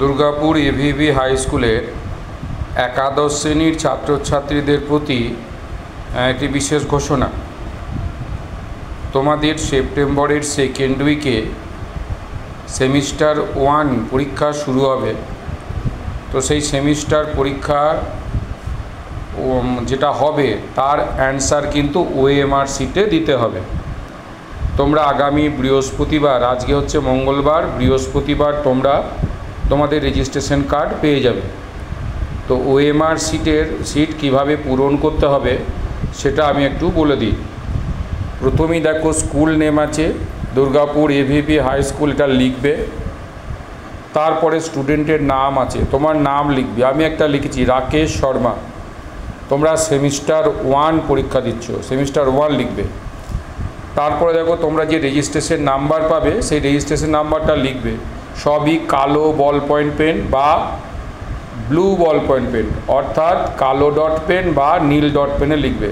Durgapur এভিভি high স্কুলের একাদশ শ্রেণীর ছাত্রছাত্রীদের প্রতি একটি বিশেষ ঘোষণা। তোমাদের সেপ্টেম্বরের সেকেন্ড উইকে সেমিস্টার 1 পরীক্ষা শুরু হবে। তো সেই সেমিস্টার পরীক্ষা যেটা হবে তার অ্যান্সার কিন্তু ওএমআর শিটে দিতে হবে। তোমরা আগামী বৃহস্পতিবার, আজকে হচ্ছে মঙ্গলবার, বৃহস্পতিবার তোমরা তোমাদের রেজিস্ট্রেশন কার্ড পেয়ে যাবে। তো ওএমআর সিট কিভাবে পূরণ করতে হবে সেটা আমি একটু বলে দিই। প্রথমেই দেখো স্কুল নেম আছে দুর্গাপুর এভিভি হাই স্কুল, এটা লিখবে। তারপরে স্টুডেন্টের নাম আছে, তোমার নাম লিখবে। আমি একটা লিখেছি রাকেশ শর্মা। তোমরা সেমিস্টার 1 পরীক্ষা দিচ্ছ, সেমিস্টার 1 লিখবে। তারপরে দেখো তোমরা যে রেজিস্ট্রেশন নাম্বার পাবে সেই রেজিস্ট্রেশন নাম্বারটা লিখবে। সবই কালো বল পয়েন্ট পেন বা ব্লু বল পয়েন্ট পেন, অর্থাৎ কালো ডট পেন বা নীল ডট পেনে লিখবে।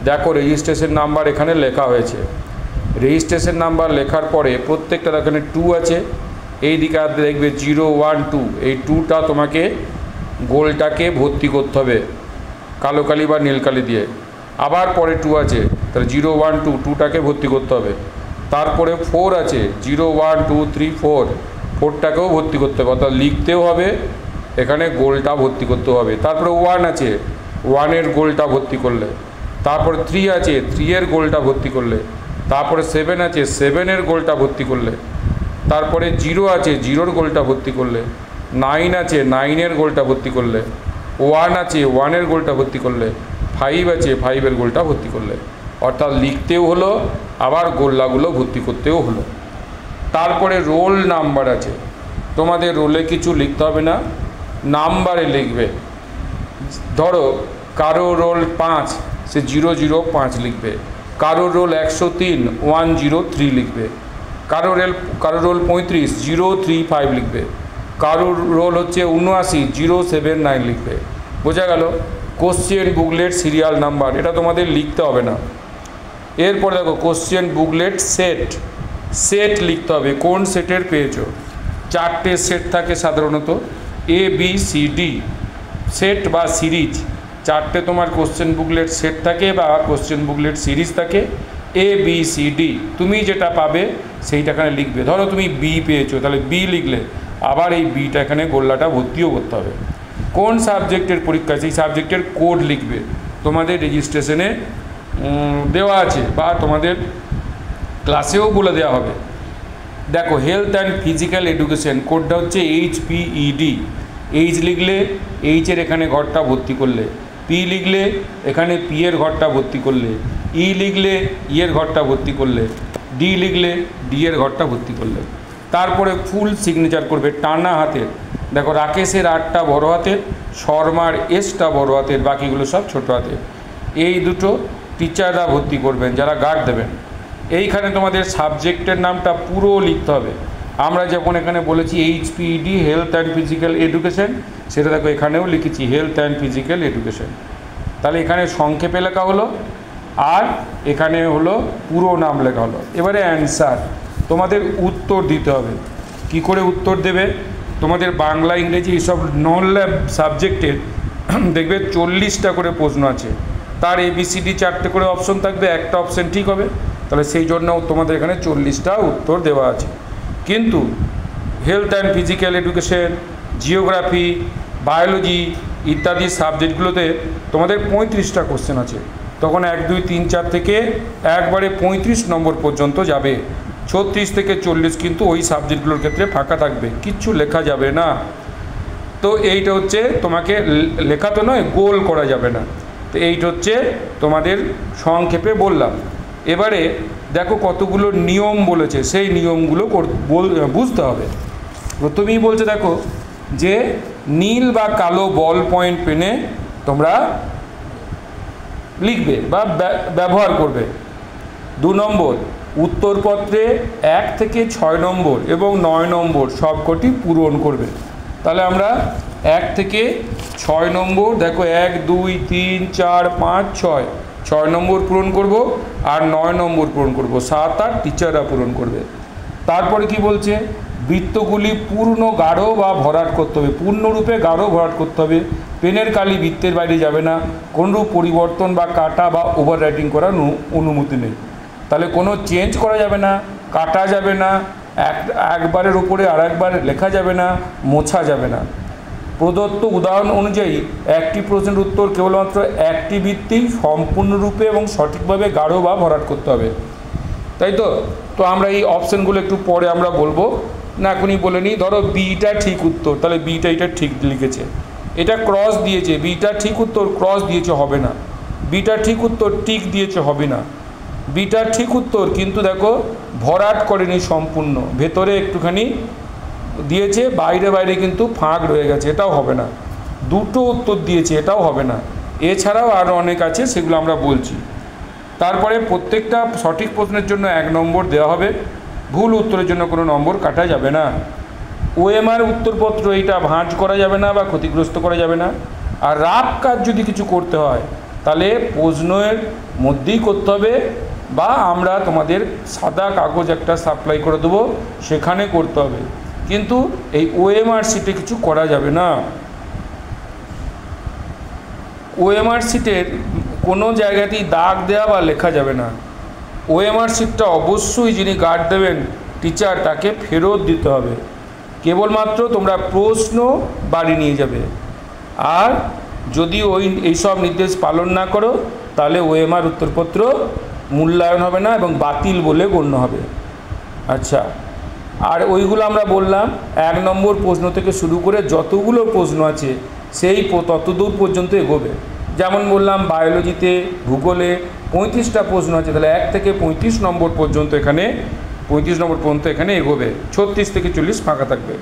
দেখো রেজিস্ট্রেশন নাম্বার এখানে লেখা হয়েছে। রেজিস্ট্রেশন নাম্বার লেখার পরে প্রত্যেকটা এখানে 2 আছে, এই দিকে দেখবে 0, 1, 2। এই 2টা তোমাকে গোলটাকে ভর্তি করতে হবে কালো কালি বা নীল কালি দিয়ে। আবার পরে 2 আছে, তাহলে 0, 1, 2, 2টাকে ভর্তি করতে হবে। তারপরে 4 আছে, 0, 1, 2, 3, 4, 4টাকেও ভর্তি করতে হবে, অর্থাৎ লিখতেও হবে, এখানে গোলটা ভর্তি করতে হবে। তারপরে 1 আছে, 1-এর গোলটা ভর্তি করলে। তারপরে 3 আছে, 3-এর গোলটা ভর্তি করলে। তারপরে 7 আছে, 7-এর গোলটা ভর্তি করলে। তারপরে 0 আছে, 0-এর গোলটা ভর্তি করলে। 9 আছে, 9-এর গোলটা ভর্তি করলে। 1 আছে, 1-এর গোলটা ভর্তি করলে। 5 আছে, 5-এর গোলটা ভর্তি করলে। অর্থাৎ লিখতেও হলো, আবার গোল্লাগুলো ভর্তি করতেও হলো। তারপরে রোল নাম্বার আছে, তোমাদের রোলে কিছু লিখতে হবে না, নাম্বারে লিখবে। ধরো কারো রোল 5, সে 005 লিখবে। কারো রোল 103, 103 লিখবে। কারো রোল 35, 035 লিখবে। কারোর রোল হচ্ছে 79, 079 লিখবে। বোঝা গেল? কোশ্চেন বুকলেট সিরিয়াল নাম্বার, এটা তোমাদের লিখতে হবে না। এরপর দেখো কোশ্চেন বুকলেট সেট লিখতে হবে। কোন সেটের পেয়েছো? 4টে সেট থাকে সাধারণত, ABCD সেট বা সিরিজ। 4টে তোমার কোশ্চেন বুকলেট সেট থাকে বা কোশ্চেন বুকলেট সিরিজ থাকে, ABCD। তুমি যেটা পাবে সেইটা এখানে লিখবে। ধরো তুমি B পেয়েছো, তাহলে B লিখলে আবার এই Bটা এখানে গোল্লাটা ভর্তিও করতে হবে। কোন সাবজেক্টের পরীক্ষা, সেই সাবজেক্টের কোড লিখবে। তোমাদের রেজিস্ট্রেশনে দেওয়া আছে বা তোমাদের ক্লাসেও বলে দেওয়া হবে। দেখো হেলথ অ্যান্ড ফিজিক্যাল এডুকেশন কোডটা হচ্ছে HPED। H লিখলে H-এর এখানে ঘরটা ভর্তি করলে, P লিখলে এখানে P-এর ঘরটা ভর্তি করলে, E লিখলে E-এর ঘরটা ভর্তি করলে, D লিখলে D-এর ঘরটা ভর্তি করলে। তারপরে ফুল সিগনেচার করবে টানা হাতের। দেখো রাকেশের Rটা বড় হাতের, শর্মার Sটা বড় হাতের, বাকিগুলো সব ছোট হাতের। এই দুটো টিচাররা ভর্তি করবেন যারা গার্ড দেবেন। এইখানে তোমাদের সাবজেক্টের নামটা পুরো লিখতে হবে। আমরা যখন এখানে বলেছি HPED health and physical education, সেটা দেখো এখানেও লিখেছি হেলথ অ্যান্ড ফিজিক্যাল এডুকেশন। তাহলে এখানে সংক্ষেপে লেখা হলো আর এখানে হলো পুরো নাম লেখা হলো। এবারে অ্যান্সার, তোমাদের উত্তর দিতে হবে। কি করে উত্তর দেবে? তোমাদের বাংলা ইংরেজি এইসব নন ল্যাব সাবজেক্টের দেখবে 40টা করে প্রশ্ন আছে, তার ABCD 4টে করে অপশন থাকবে, একটা অপশন ঠিক হবে। তাহলে সেই জন্য তোমাদের এখানে 40টা উত্তর দেওয়া আছে। কিন্তু health and physical education, geography, biology ইত্যাদি সাবজেক্টগুলোতে তোমাদের 35টা কোশ্চেন আছে। তখন 1, 2, 3, 4 থেকে একবারে 35 নম্বর পর্যন্ত যাবে। 36 থেকে 40 কিন্তু ওই সাবজেক্টগুলোর ক্ষেত্রে ফাঁকা থাকবে, কিচ্ছু লেখা যাবে না। তো এইটা হচ্ছে তোমাকে লেখা তো নয়, গোল করা যাবে না। তো এইটা হচ্ছে তোমাদের সংক্ষেপে বললাম। এবারে দেখো কতগুলো নিয়ম বলেছে, সেই নিয়মগুলো বুঝতে হবে। প্রথমেই বলছে দেখো যে নীল বা কালো বল পয়েন্ট পেনে তোমরা লিখবে বা ব্যবহার করবে। 2 নম্বর, উত্তরপত্রে 1 থেকে 6 নম্বর এবং 9 নম্বর সবকটি পূরণ করবে। তাহলে আমরা 1 থেকে 6 নম্বর, দেখো 1, 2, 3, 4, 5, 6 নম্বর পূরণ করব আর 9 নম্বর পূরণ করব। 7, 8 টিচাররা পূরণ করবে। তারপরে কি বলছে? বৃত্তগুলি পূর্ণ গাঢ় বা ভরাট করতে হবে, পূর্ণরূপে গাঢ় ভরাট করতে হবে। পেনের কালি বৃত্তের বাইরে যাবে না, কোনরূপ পরিবর্তন বা কাটা বা ওভার রাইটিং করার অনুমতি নেই। তাহলে কোনো চেঞ্জ করা যাবে না, কাটা যাবে না, একবারের উপরে আর একবার লেখা যাবে না, মোছা যাবে না। প্রদত্ত উদাহরণ অনুযায়ী একটি প্রশ্নের উত্তর কেবলমাত্র একটি বৃত্তেই সম্পূর্ণরূপে এবং সঠিকভাবে গাঢ় বা ভরাট করতে হবে, তাই তো? তো আমরা এই অপশানগুলো একটু পরে আমরা বলবো না, এখনই বলে নিই। ধরো বিটা ঠিক উত্তর, তাহলে বিটা এটা ঠিক লিখেছে, এটা ক্রস দিয়েছে, বিটা ঠিক উত্তর ক্রস দিয়েছে, হবে না। বিটা ঠিক উত্তর টিক দিয়েছে, হবে না। বিটা ঠিক উত্তর কিন্তু দেখো ভরাট করেনি সম্পূর্ণ, ভেতরে একটুখানি দিয়েছে, বাইরে বাইরে কিন্তু ফাঁক রয়ে গেছে, এটাও হবে না। দুটো উত্তর দিয়েছে, এটাও হবে না। এছাড়াও আরও অনেক আছে, সেগুলো আমরা বলছি। তারপরে প্রত্যেকটা সঠিক প্রশ্নের জন্য 1 নম্বর দেওয়া হবে, ভুল উত্তরের জন্য কোনো নম্বর কাটা যাবে না। ওএমআর উত্তরপত্র এইটা ভাঁজ করা যাবে না বা ক্ষতিগ্রস্ত করা যাবে না। আর রাফ কাজ যদি কিছু করতে হয় তাহলে প্রশ্নের মধ্যেই করতে হবে, বা আমরা তোমাদের সাদা কাগজ একটা সাপ্লাই করে দেবো, সেখানে করতে হবে। কিন্তু এই ওএমআর শিটে কিছু করা যাবে না। ওএমআর শিটের কোনো জায়গাতেই দাগ দেওয়া বা লেখা যাবে না। ওএমআর শিটটা অবশ্যই যিনি গার্ড দেবেন টিচার, তাকে ফেরত দিতে হবে। কেবলমাত্র তোমরা প্রশ্ন বাড়ি নিয়ে যাবে, আর যদি এইসব নির্দেশ পালন না করো তাহলে ওএমআর উত্তরপত্র মূল্যায়ন হবে না এবং বাতিল বলে গণ্য হবে। আচ্ছা, আর ওইগুলো আমরা বললাম 1 নম্বর প্রশ্ন থেকে শুরু করে যতগুলো প্রশ্ন আছে সেই ততদূর পর্যন্ত এগোবে। যেমন বললাম বায়োলজিতে, ভূগোলে 35টা প্রশ্ন আছে, তাহলে 1 থেকে 35 নম্বর পর্যন্ত এখানে 35 নম্বর পর্যন্ত এখানে এগোবে, 36 থেকে 40 ফাঁকা থাকবে।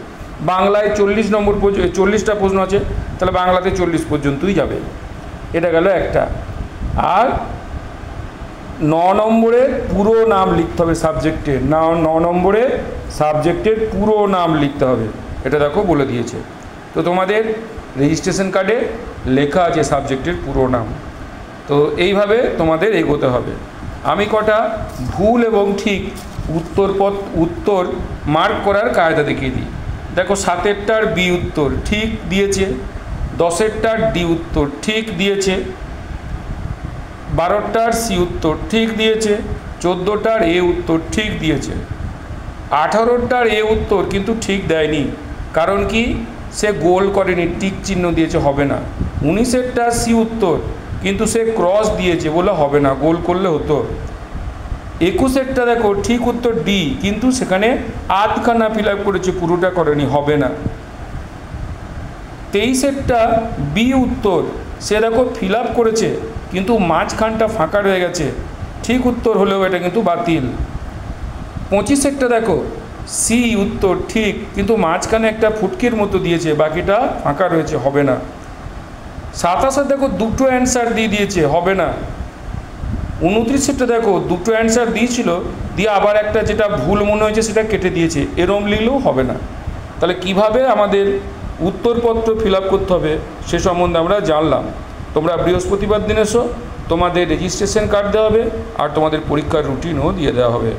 বাংলায় 40 নম্বর 40টা প্রশ্ন আছে, তাহলে বাংলাতে 40 পর্যন্তই যাবে। এটা গেল একটা। আর 9 নম্বরে পুরো নাম লিখতে হবে সাবজেক্টের, 9 নম্বরে সাবজেক্টের পুরো নাম লিখতে হবে, এটা দেখো বলে দিয়েছে। তো তোমাদের রেজিস্ট্রেশন কার্ডে লেখা আছে সাবজেক্টের পুরো নাম। তো এইভাবে তোমাদের এগোতে হবে। আমি কটা ভুল এবং ঠিক উত্তর মার্ক করার কায়দা দেখিয়ে দিই। দেখো 7এরটার বি উত্তর ঠিক দিয়েছে, 10এরটার ডি উত্তর ঠিক দিয়েছে, 12টার সি উত্তর ঠিক দিয়েছে, 14টার এ উত্তর ঠিক দিয়েছে, 18টার এ উত্তর কিন্তু ঠিক দেয়নি, কারণ কি সে গোল করেনি, টিক চিহ্ন দিয়েছে, হবে না। 19এরটা সি উত্তর কিন্তু সে ক্রস দিয়েছে বলে হবে না, গোল করলে হতো। 21এরটা দেখো ঠিক উত্তর ডি, কিন্তু সেখানে আধখানা ফিল আপ করেছে, পুরোটা করেনি, হবে না। 23এরটা বি উত্তর, সে দেখো ফিল আপ করেছে কিন্তু মাঝখানটা ফাঁকা রয়ে গেছে, ঠিক উত্তর হলেও এটা কিন্তু বাতিল। 25এরটা দেখো সি উত্তর ঠিক, কিন্তু মাঝখানে একটা ফুটকির মতো দিয়েছে, বাকিটা ফাঁকা রয়েছে, হবে না। 27 দেখো দুটো অ্যান্সার দিয়েছে, হবে না। 29এরটা দেখো দুটো অ্যান্সার দিয়েছিল, দিয়ে আবার একটা যেটা ভুল মনে হয়েছে সেটা কেটে দিয়েছে, এরম লিখলেও হবে না। তাহলে কিভাবে আমাদের উত্তরপত্র ফিল আপ করতে হবে সে সম্বন্ধে আমরা জানলাম। তোমরা বৃহস্পতিবার দিন এসো, তোমাদের রেজিস্ট্রেশন কার্ড দেওয়া হবে আর তোমাদের পরীক্ষার রুটিনও দিয়ে দেওয়া হবে।